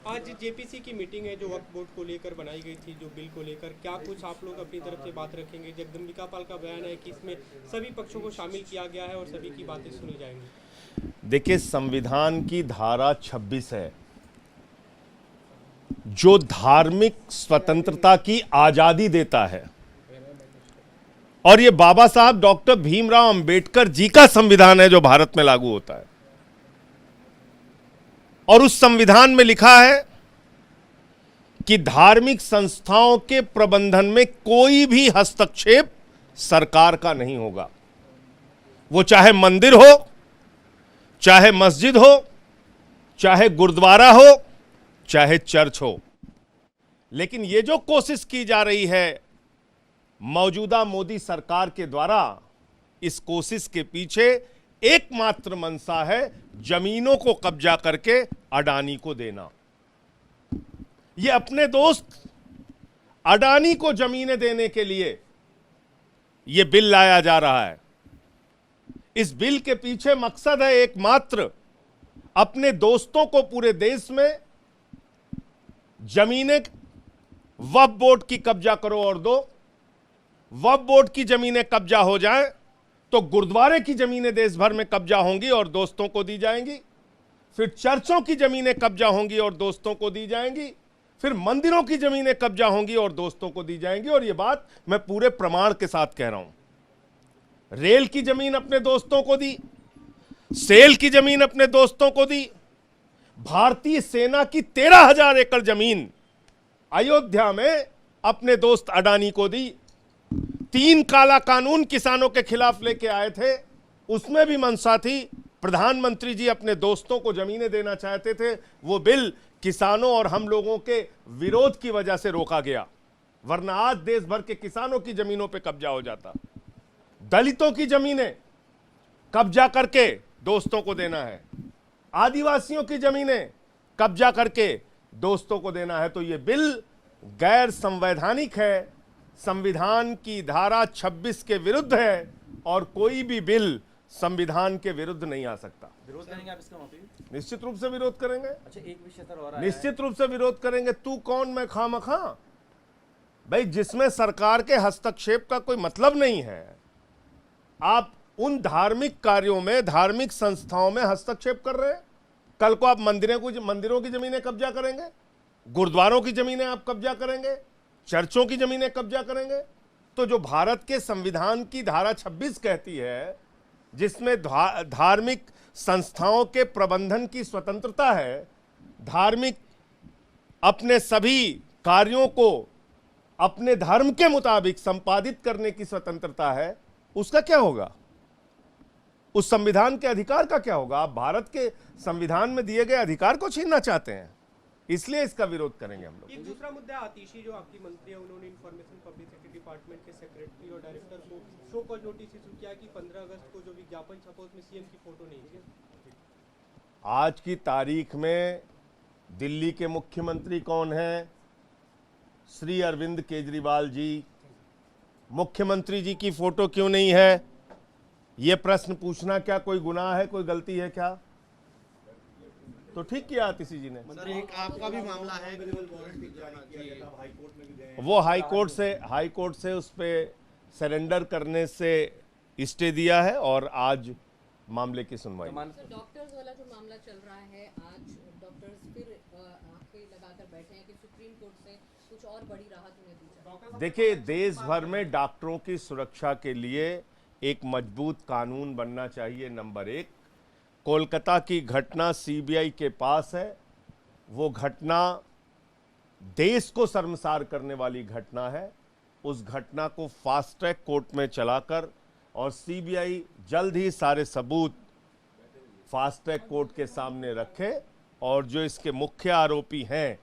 आज जेपीसी की मीटिंग है जो वक्फ बोर्ड को लेकर बनाई गई थी, जो बिल को लेकर, क्या कुछ आप लोग अपनी तरफ से बात रखेंगे? जगदम्बिका पाल का बयान है कि इसमें सभी पक्षों को शामिल किया गया है और सभी की बातें सुनी जाएंगी। देखिए, संविधान की धारा 26 है जो धार्मिक स्वतंत्रता की आजादी देता है, और ये बाबा साहब डॉक्टर भीमराव अंबेडकर जी का संविधान है जो भारत में लागू होता है। और उस संविधान में लिखा है कि धार्मिक संस्थाओं के प्रबंधन में कोई भी हस्तक्षेप सरकार का नहीं होगा। वो चाहे मंदिर हो, चाहे मस्जिद हो, चाहे गुरुद्वारा हो, चाहे चर्च हो। लेकिन ये जो कोशिश की जा रही है मौजूदा मोदी सरकार के द्वारा, इस कोशिश के पीछे एकमात्र मंशा है जमीनों को कब्जा करके अडानी को देना। ये अपने दोस्त अडानी को जमीनें देने के लिए ये बिल लाया जा रहा है। इस बिल के पीछे मकसद है एकमात्र, अपने दोस्तों को पूरे देश में जमीनें वक्फ बोर्ड की कब्जा करो और दो। वक्फ बोर्ड की जमीनें कब्जा हो जाएं तो गुरुद्वारे की जमीनें देश भर में कब्जा होंगी और दोस्तों को दी जाएंगी। फिर चर्चों की जमीनें कब्जा होंगी और दोस्तों को दी जाएंगी। फिर मंदिरों की जमीनें कब्जा होंगी और दोस्तों को दी जाएंगी। और यह बात मैं पूरे प्रमाण के साथ कह रहा हूं। रेल की जमीन अपने दोस्तों को दी, सेल की जमीन अपने दोस्तों को दी, भारतीय सेना की 13,000 एकड़ जमीन अयोध्या में अपने दोस्त अडानी को दी। 3 काला कानून किसानों के खिलाफ लेके आए थे, उसमें भी मंशा थी। प्रधानमंत्री जी अपने दोस्तों को जमीनें देना चाहते थे। वो बिल किसानों और हम लोगों के विरोध की वजह से रोका गया, वरना आज देश भर के किसानों की जमीनों पे कब्जा हो जाता। दलितों की जमीनें कब्जा करके दोस्तों को देना है, आदिवासियों की जमीनें कब्जा करके दोस्तों को देना है। तो यह बिल गैर संवैधानिक है, संविधान की धारा 26 के विरुद्ध है, और कोई भी बिल संविधान के विरुद्ध नहीं आ सकता। विरोध करेंगे आप इसका? वहाँ पे निश्चित रूप से विरोध करेंगे। अच्छा, एक विषय सर और आया निश्चित रूप से विरोध करेंगे। तू कौन मैं खामखा? भाई, जिसमें सरकार के हस्तक्षेप का कोई मतलब नहीं है, आप उन धार्मिक कार्यों में, धार्मिक संस्थाओं में हस्तक्षेप कर रहे हैं। कल को आप मंदिरों की जमीनें कब्जा करेंगे, गुरुद्वारों की जमीनें आप कब्जा करेंगे, चर्चों की जमीनें कब्जा करेंगे। तो जो भारत के संविधान की धारा 26 कहती है, जिसमें धार्मिक संस्थाओं के प्रबंधन की स्वतंत्रता है, धार्मिक अपने सभी कार्यों को अपने धर्म के मुताबिक संपादित करने की स्वतंत्रता है, उसका क्या होगा? उस संविधान के अधिकार का क्या होगा? आप भारत के संविधान में दिए गए अधिकार को छीनना चाहते हैं, इसलिए इसका विरोध करेंगे हम लोग। एक दूसरा मुद्दा, आतिशी जो आपकी मंत्री है, उन्होंने इंफॉर्मेशन पब्लिसिटी डिपार्टमेंट के सेक्रेटरी और डायरेक्टर को शो कॉज नोटिस इशू किया कि 15 अगस्त को जो विज्ञापन छपा उसमें सीएम की फोटो नहीं थी। आज की तारीख में दिल्ली के मुख्यमंत्री कौन हैं? श्री अरविंद केजरीवाल जी। मुख्यमंत्री जी की फोटो क्यों नहीं है? यह प्रश्न पूछना क्या कोई गुनाह है, कोई गलती है क्या? तो ठीक किया आतिशी जी ने। सर, एक आपका भी मामला है, वो हाईकोर्ट से उस पे सरेंडर करने से स्टे दिया है और आज मामले की सुनवाई। डॉक्टर्स वाला जो मामला चल रहा है, आज डॉक्टर्स फिर आंखें लगाकर बैठे हैं कि सुप्रीम कोर्ट से कुछ और बड़ी राहत उन्हें दी जाए। देखिए, देश भर में डॉक्टरों की सुरक्षा के लिए एक मजबूत कानून बनना चाहिए। नंबर 1, कोलकाता की घटना सीबीआई के पास है। वो घटना देश को शर्मसार करने वाली घटना है। उस घटना को फास्ट ट्रैक कोर्ट में चलाकर और सीबीआई जल्द ही सारे सबूत फास्ट ट्रैक कोर्ट के सामने रखे, और जो इसके मुख्य आरोपी हैं